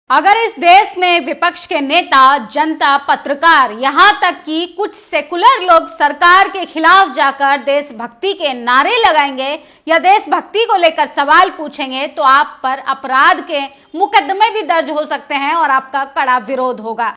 अगर इस देश में विपक्ष के नेता, जनता, पत्रकार, यहाँ तक कि कुछ सेकुलर लोग सरकार के खिलाफ जाकर देशभक्ति के नारे लगाएंगे या देशभक्ति को लेकर सवाल पूछेंगे तो आप पर अपराध के मुकदमे भी दर्ज हो सकते हैं और आपका कड़ा विरोध होगा।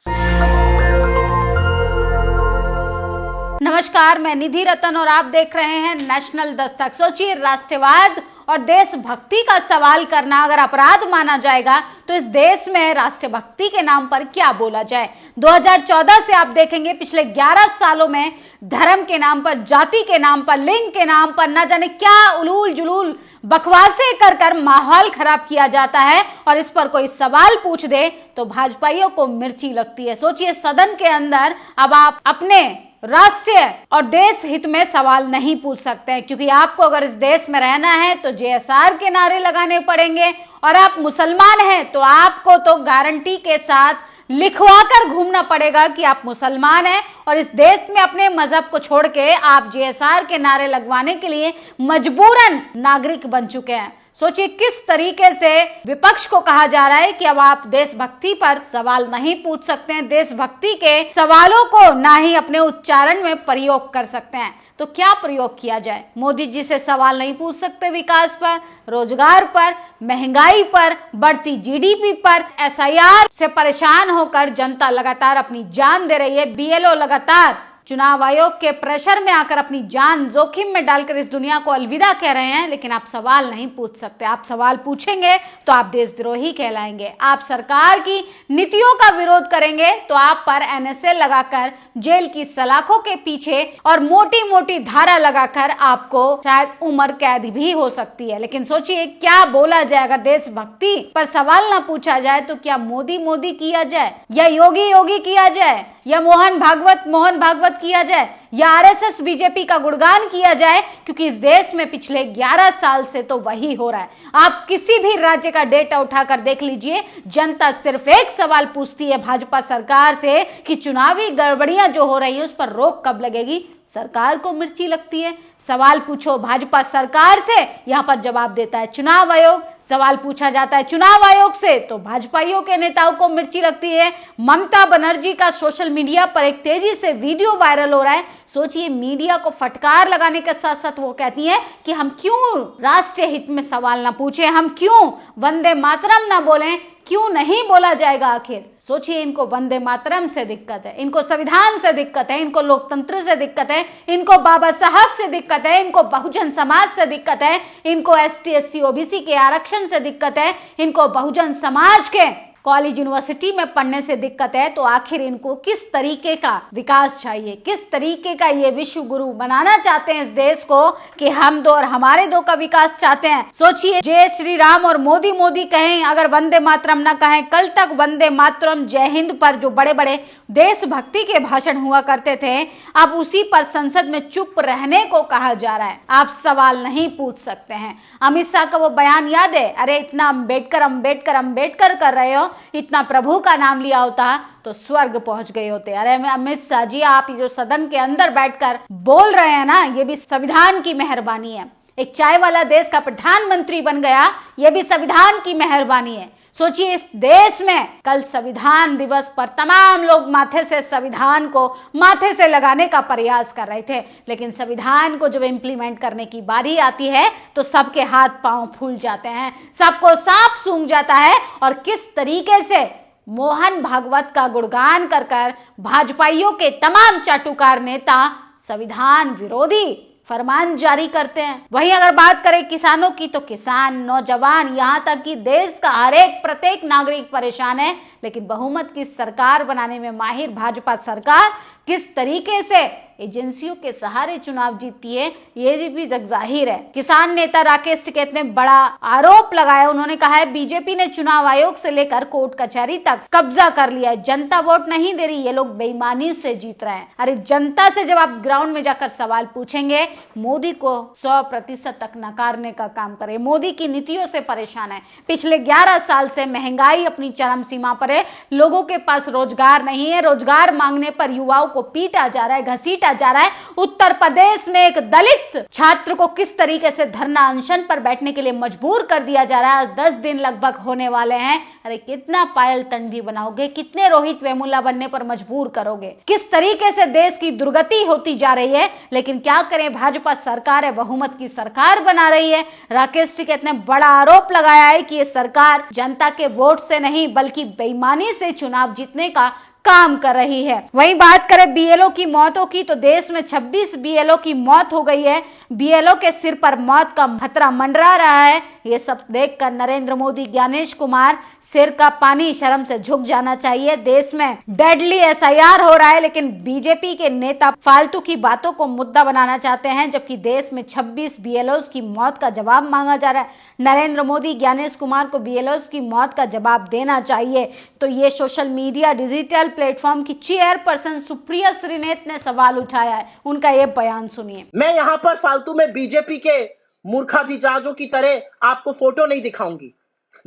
नमस्कार, मैं निधि रतन और आप देख रहे हैं नेशनल दस्तक। सोचिए, राष्ट्रवाद और देशभक्ति का सवाल करना अगर अपराध माना जाएगा तो इस देश में राष्ट्रभक्ति के नाम पर क्या बोला जाए। 2014 से आप देखेंगे पिछले 11 सालों में धर्म के नाम पर, जाति के नाम पर, लिंग के नाम पर न जाने क्या उलूल जुलूल बकवासें कर कर माहौल खराब किया जाता है और इस पर कोई सवाल पूछ दे तो भाजपाइयों को मिर्ची लगती है। सोचिए, सदन के अंदर अब आप अपने राष्ट्रीय और देश हित में सवाल नहीं पूछ सकते हैं, क्योंकि आपको अगर इस देश में रहना है तो जेएसआर के नारे लगाने पड़ेंगे और आप मुसलमान हैं तो आपको तो गारंटी के साथ लिखवा कर घूमना पड़ेगा कि आप मुसलमान हैं और इस देश में अपने मजहब को छोड़ के आप जेएसआर के नारे लगवाने के लिए मजबूरन नागरिक बन चुके हैं। सोचिए किस तरीके से विपक्ष को कहा जा रहा है कि अब आप देशभक्ति पर सवाल नहीं पूछ सकते हैं, देशभक्ति के सवालों को ना ही अपने उच्चारण में प्रयोग कर सकते हैं। तो क्या प्रयोग किया जाए? मोदी जी से सवाल नहीं पूछ सकते विकास पर, रोजगार पर, महंगाई पर, बढ़ती जीडीपी पर। एसआईआर से परेशान होकर जनता लगातार अपनी जान दे रही है। बीएलओ लगातार चुनाव आयोग के प्रेशर में आकर अपनी जान जोखिम में डालकर इस दुनिया को अलविदा कह रहे हैं, लेकिन आप सवाल नहीं पूछ सकते। आप सवाल पूछेंगे तो आप देशद्रोही कहलाएंगे। आप सरकार की नीतियों का विरोध करेंगे तो आप पर एनएसए लगाकर जेल की सलाखों के पीछे और मोटी मोटी धारा लगाकर आपको शायद उम्र कैद भी हो सकती है। लेकिन सोचिए क्या बोला जाए अगर देशभक्ति पर सवाल ना पूछा जाए तो क्या मोदी मोदी किया जाए या योगी योगी किया जाए या मोहन भागवत किया जाए या आरएसएस बीजेपी का गुणगान किया जाए, क्योंकि इस देश में पिछले 11 साल से तो वही हो रहा है। आप किसी भी राज्य का डेटा उठाकर देख लीजिए, जनता सिर्फ एक सवाल पूछती है भाजपा सरकार से कि चुनावी गड़बड़ियां जो हो रही है उस पर रोक कब लगेगी। सरकार को मिर्ची लगती है। सवाल पूछो भाजपा सरकार से, यहां पर जवाब देता है चुनाव आयोग। सवाल पूछा जाता है चुनाव आयोग से तो भाजपाइयों के नेताओं को मिर्ची लगती है। ममता बनर्जी का सोशल मीडिया पर एक तेजी से वीडियो वायरल हो रहा है। सोचिए, मीडिया को फटकार लगाने के साथ साथ वो कहती है कि हम क्यों राष्ट्रीय हित में सवाल ना पूछे, हम क्यों वंदे मातरम ना बोलें, क्यों नहीं बोला जाएगा आखिर। सोचिए, इनको वंदे मातरम से दिक्कत है, इनको संविधान से दिक्कत है, इनको लोकतंत्र से दिक्कत है, इनको बाबा साहब से दिक्कत है, इनको बहुजन समाज से दिक्कत है, इनको एसटी एससी ओबीसी के आरक्षण से दिक्कत है, इनको बहुजन समाज के कॉलेज यूनिवर्सिटी में पढ़ने से दिक्कत है। तो आखिर इनको किस तरीके का विकास चाहिए, किस तरीके का ये विश्व गुरु बनाना चाहते हैं इस देश को कि हम दो और हमारे दो का विकास चाहते हैं। सोचिए, जय श्री राम और मोदी मोदी कहें, अगर वंदे मातरम ना कहें। कल तक वंदे मातरम, जय हिंद पर जो बड़े बड़े देशभक्ति के भाषण हुआ करते थे, अब उसी पर संसद में चुप रहने को कहा जा रहा है। आप सवाल नहीं पूछ सकते हैं। अमित शाह का वो बयान याद है, अरे इतना अम्बेडकर अम्बेडकर अम्बेडकर कर रहे हो, इतना प्रभु का नाम लिया होता तो स्वर्ग पहुंच गए होते। अरे अमित शाह जी, आप जो सदन के अंदर बैठकर बोल रहे हैं ना, ये भी संविधान की मेहरबानी है। एक चाय वाला देश का प्रधानमंत्री बन गया, ये भी संविधान की मेहरबानी है। सोचिए, इस देश में कल संविधान दिवस पर तमाम लोग माथे से संविधान को माथे से लगाने का प्रयास कर रहे थे, लेकिन संविधान को जब इम्प्लीमेंट करने की बारी आती है तो सबके हाथ पांव फूल जाते हैं, सबको सांप सूंघ जाता है। और किस तरीके से मोहन भागवत का गुणगान कर कर भाजपाइयों के तमाम चाटुकार नेता संविधान विरोधी फरमान जारी करते हैं। वहीं अगर बात करें किसानों की तो किसान, नौजवान, यहाँ तक कि देश का हर एक प्रत्येक नागरिक परेशान है। लेकिन बहुमत की सरकार बनाने में माहिर भाजपा सरकार किस तरीके से एजेंसियों के सहारे चुनाव जीतती है, ये भी जगजाहिर है। किसान नेता राकेश टिकैत ने बड़ा आरोप लगाया। उन्होंने कहा है बीजेपी ने चुनाव आयोग से लेकर कोर्ट कचहरी तक कब्जा कर लिया है, जनता वोट नहीं दे रही, ये लोग बेईमानी से जीत रहे हैं। अरे जनता से जब आप ग्राउंड में जाकर सवाल पूछेंगे, मोदी को 100% तक नकारने का काम करे। मोदी की नीतियों से परेशान है। पिछले 11 साल से महंगाई अपनी चरम सीमा पर है, लोगों के पास रोजगार नहीं है, रोजगार मांगने पर युवाओं को पीटा जा रहा है, घसीटा दिखाया जा रहा है। उत्तर प्रदेश में एक दलित छात्र को किस तरीके से धरना अनशन पर बैठने के लिए मजबूर कर दिया जा रहा है। 10 दिन लगभग होने वाले हैं। अरे कितना पायल तन्वी बनाओगे, कितने रोहित वेमुला बनने पर मजबूर करोगे। किस तरीके से देश की दुर्गति होती जा रही है। लेकिन क्या करें, भाजपा सरकार है, बहुमत की सरकार बना रही है। राकेश टिकैत ने बड़ा आरोप लगाया है कि ये सरकार जनता के वोट से नहीं बल्कि बेईमानी से चुनाव जीतने का काम कर रही है। वहीं बात करें बीएलओ की मौतों की, तो देश में 26 बीएलओ की मौत हो गई है। बीएलओ के सिर पर मौत का खतरा मंडरा रहा है। ये सब देखकर नरेंद्र मोदी, ज्ञानेश कुमार, सिर का पानी शर्म से झुक जाना चाहिए। देश में डेडली एसआईआर हो रहा है, लेकिन बीजेपी के नेता फालतू की बातों को मुद्दा बनाना चाहते हैं, जबकि देश में 26 बीएलओस की मौत का जवाब मांगा जा रहा है। नरेंद्र मोदी, ज्ञानेश कुमार को बीएलओस की मौत का जवाब देना चाहिए। तो ये सोशल मीडिया डिजिटल प्लेटफॉर्म की चेयरपर्सन सुप्रिया श्रीनेत ने सवाल उठाया है। उनका ये बयान सुनिए। मैं यहाँ पर फालतू में बीजेपी के मूर्खाधिजाजों की तरह आपको फोटो नहीं दिखाऊंगी।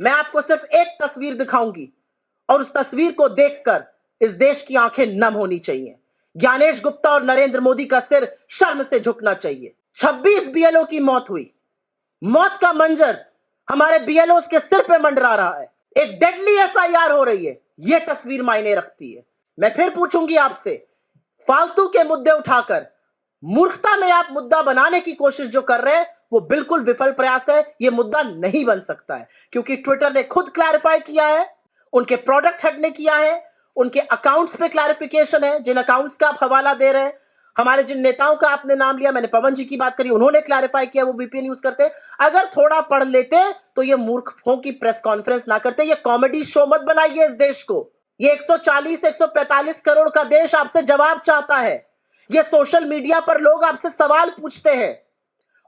मैं आपको सिर्फ एक तस्वीर दिखाऊंगी और उस तस्वीर को देखकर इस देश की आंखें नम होनी चाहिए। ज्ञानेश गुप्ता और नरेंद्र मोदी का सिर शर्म से झुकना चाहिए। 26 बीएलओ की मौत हुई। मौत का मंजर हमारे बीएलओ के सिर पे मंडरा रहा है। एक डेडली एसआईआर हो रही है। यह तस्वीर मायने रखती है। मैं फिर पूछूंगी आपसे, फालतू के मुद्दे उठाकर मूर्खता में आप मुद्दा बनाने की कोशिश जो कर रहे हैं वो बिल्कुल विफल प्रयास है। ये मुद्दा नहीं बन सकता है, क्योंकि ट्विटर ने खुद क्लैरिफाई किया है, उनके प्रोडक्ट हेड ने किया है, उनके अकाउंट्स पे क्लैरिफिकेशन है। जिन अकाउंट्स का आप हवाला दे रहे हैं, हमारे जिन नेताओं का आपने नाम लिया, मैंने पवन जी की बात करी, उन्होंने क्लैरिफाई किया वो वीपीएन यूज करते। अगर थोड़ा पढ़ लेते तो ये मूर्खों की प्रेस कॉन्फ्रेंस ना करते। ये कॉमेडी शो मत बनाइए इस देश को। ये 140-145 करोड़ का देश आपसे जवाब चाहता है। ये सोशल मीडिया पर लोग आपसे सवाल पूछते हैं,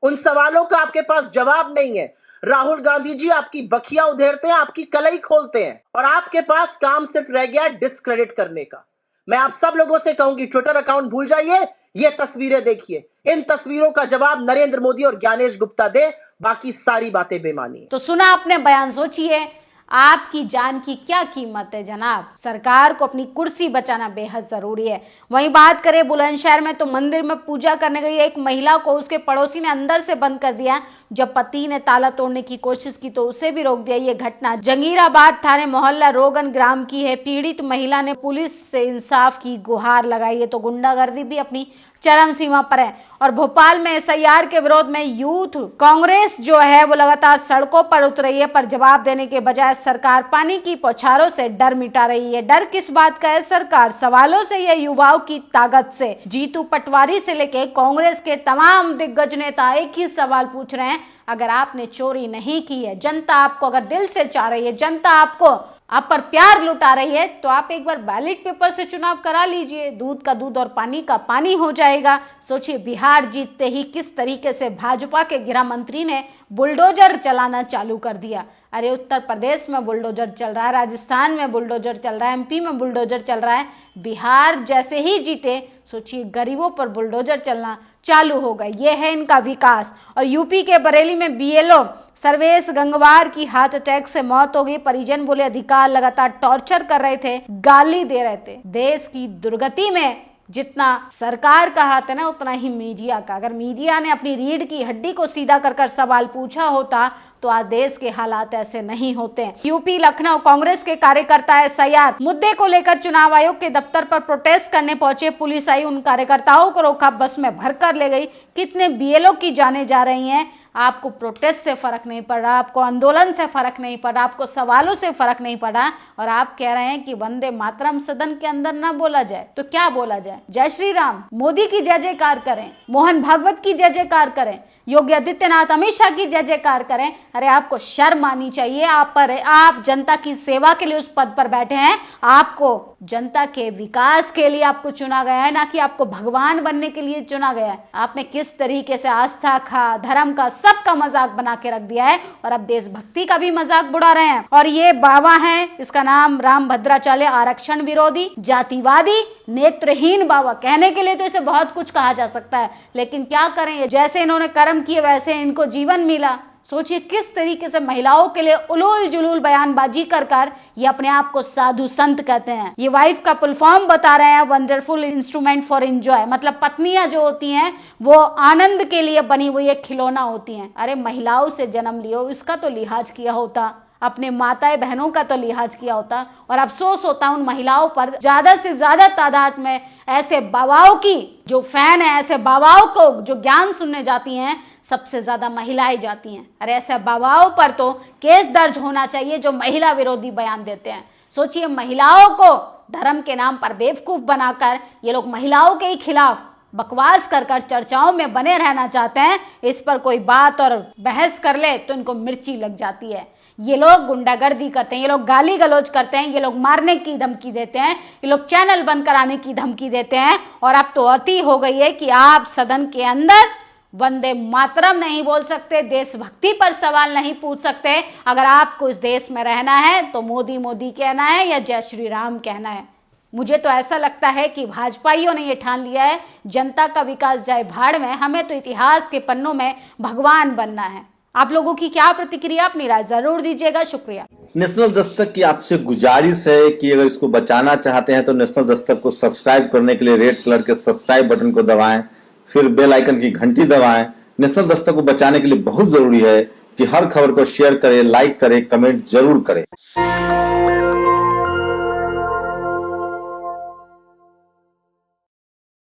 उन सवालों का आपके पास जवाब नहीं है। राहुल गांधी जी आपकी बखिया उधेड़ते हैं, आपकी कलई खोलते हैं, और आपके पास काम सिर्फ रह गया डिस्क्रेडिट करने का। मैं आप सब लोगों से कहूंगी, ट्विटर अकाउंट भूल जाइए, ये तस्वीरें देखिए। इन तस्वीरों का जवाब नरेंद्र मोदी और ज्ञानेश गुप्ता दे, बाकी सारी बातें बेमानी है। तो सुना आपने बयान, सोचिए आपकी जान की क्या कीमत है जनाब। सरकार को अपनी कुर्सी बचाना बेहद जरूरी है। वहीं बात करें बुलंदशहर में, तो मंदिर में पूजा करने गई एक महिला को उसके पड़ोसी ने अंदर से बंद कर दिया। जब पति ने ताला तोड़ने की कोशिश की तो उसे भी रोक दिया। ये घटना जंगीराबाद थाने मोहल्ला रोगन ग्राम की है। पीड़ित महिला ने पुलिस से इंसाफ की गुहार लगाई है। तो गुंडागर्दी भी अपनी चरम सीमा पर है। और भोपाल में एसआईआर के विरोध में यूथ कांग्रेस जो है वो लगातार सड़कों पर उतर रही है, पर जवाब देने के बजाय सरकार पानी की बौछारों से डर मिटा रही है। डर किस बात का है सरकार? सवालों से या युवाओं की ताकत से? जीतू पटवारी से लेके कांग्रेस के तमाम दिग्गज नेता एक ही सवाल पूछ रहे हैं, अगर आपने चोरी नहीं की है, जनता आपको अगर दिल से चाह रही है, जनता आपको आप पर प्यार लुटा रही है, तो आप एक बार बैलेट पेपर से चुनाव करा लीजिए। दूध का दूध और पानी का पानी हो जाएगा। सोचिए बिहार जीतते ही किस तरीके से भाजपा के गृह मंत्री ने बुलडोजर चलाना चालू कर दिया। अरे उत्तर प्रदेश में बुलडोजर चल रहा है, राजस्थान में बुलडोजर चल रहा है, एमपी में बुलडोजर चल रहा है। बिहार जैसे ही जीते, सोचिए गरीबों पर बुलडोजर चलना चालू हो गए। ये है इनका विकास। और यूपी के बरेली में बीएलओ सर्वेश गंगवार की हार्ट अटैक से मौत हो गई। परिजन बोले अधिकार लगातार टॉर्चर कर रहे थे, गाली दे रहे थे। देश की दुर्गति में जितना सरकार का हाथ है ना, उतना ही मीडिया का। अगर मीडिया ने अपनी रीढ़ की हड्डी को सीधा कर कर सवाल पूछा होता तो आज देश के हालात ऐसे नहीं होते हैं। यूपी लखनऊ कांग्रेस के कार्यकर्ता एसआईआर मुद्दे को लेकर चुनाव आयोग के दफ्तर पर प्रोटेस्ट करने पहुंचे। पुलिस आई, उन कार्यकर्ताओं को रोका, बस में भरकर ले गई। कितने बीएलओ की जाने जा रही हैं। आपको प्रोटेस्ट से फर्क नहीं पड़ रहा, आपको आंदोलन से फर्क नहीं पड़ रहा, आपको सवालों से फर्क नहीं पड़ा, और आप कह रहे हैं कि वंदे मातरम सदन के अंदर ना बोला जाए। तो क्या बोला जाए? जय श्री राम, मोदी की जय जयकार करें, मोहन भागवत की जय जयकार करें, योगी आदित्यनाथ, अमित शाह की जय जयकार करें। अरे आपको शर्म आनी चाहिए। आप जनता की सेवा के लिए उस पद पर बैठे हैं। आपको जनता के विकास के लिए आपको चुना गया है, ना कि आपको भगवान बनने के लिए चुना गया है। आपने किस तरीके से आस्था का, धर्म का, सबका मजाक बना के रख दिया है, और अब देशभक्ति का भी मजाक उड़ा रहे हैं। और ये बाबा है, इसका नाम राम भद्राचार्य, आरक्षण विरोधी, जातिवादी, नेत्रहीन बाबा। कहने के लिए तो इसे बहुत कुछ कहा जा सकता है, लेकिन क्या करें, जैसे इन्होंने कर्म किए वैसे इनको जीवन मिला। सोचिए किस तरीके से महिलाओं के लिए उलूल जुलूल बयानबाजी कर कर ये अपने आप को साधु संत कहते हैं। ये वाइफ का फुल फॉर्म बता रहे हैं, वंडरफुल इंस्ट्रूमेंट फॉर एंजॉय, मतलब पत्नियां जो होती हैं वो आनंद के लिए बनी हुई एक खिलौना होती हैं। अरे महिलाओं से जन्म लियो, इसका तो लिहाज किया होता, अपने माताएं बहनों का तो लिहाज किया होता। और अफसोस होता उन महिलाओं पर, ज्यादा से ज्यादा तादाद में ऐसे बाबाओं की जो फैन है, ऐसे बाबाओं को जो ज्ञान सुनने जाती हैं, सबसे ज्यादा महिलाएं जाती हैं। अरे ऐसे बाबाओं पर तो केस दर्ज होना चाहिए जो महिला विरोधी बयान देते हैं। सोचिए महिलाओं को धर्म के नाम पर बेवकूफ बनाकर ये लोग महिलाओं के ही खिलाफ बकवास कर कर चर्चाओं में बने रहना चाहते हैं। इस पर कोई बात और बहस कर ले तो इनको मिर्ची लग जाती है। ये लोग गुंडागर्दी करते हैं, ये लोग गाली गलौज करते हैं, ये लोग मारने की धमकी देते हैं, ये लोग चैनल बंद कराने की धमकी देते हैं। और अब तो अति हो गई है कि आप सदन के अंदर वंदे मातरम नहीं बोल सकते, देशभक्ति पर सवाल नहीं पूछ सकते। अगर आपको इस देश में रहना है तो मोदी मोदी कहना है या जय श्री राम कहना है। मुझे तो ऐसा लगता है कि भाजपाइयों ने ये ठान लिया है, जनता का विकास जाए भाड़ में, हमें तो इतिहास के पन्नों में भगवान बनना है। आप लोगों की क्या प्रतिक्रिया, अपनी राय जरूर दीजिएगा। शुक्रिया। नेशनल दस्तक की आपसे गुजारिश है कि अगर इसको बचाना चाहते हैं तो नेशनल दस्तक को सब्सक्राइब करने के लिए रेड कलर के सब्सक्राइब बटन को दबाएं, फिर बेल आइकन की घंटी दबाएं। नेशनल दस्तक को बचाने के लिए बहुत जरूरी है कि हर खबर को शेयर करें, लाइक करें, कमेंट जरूर करें।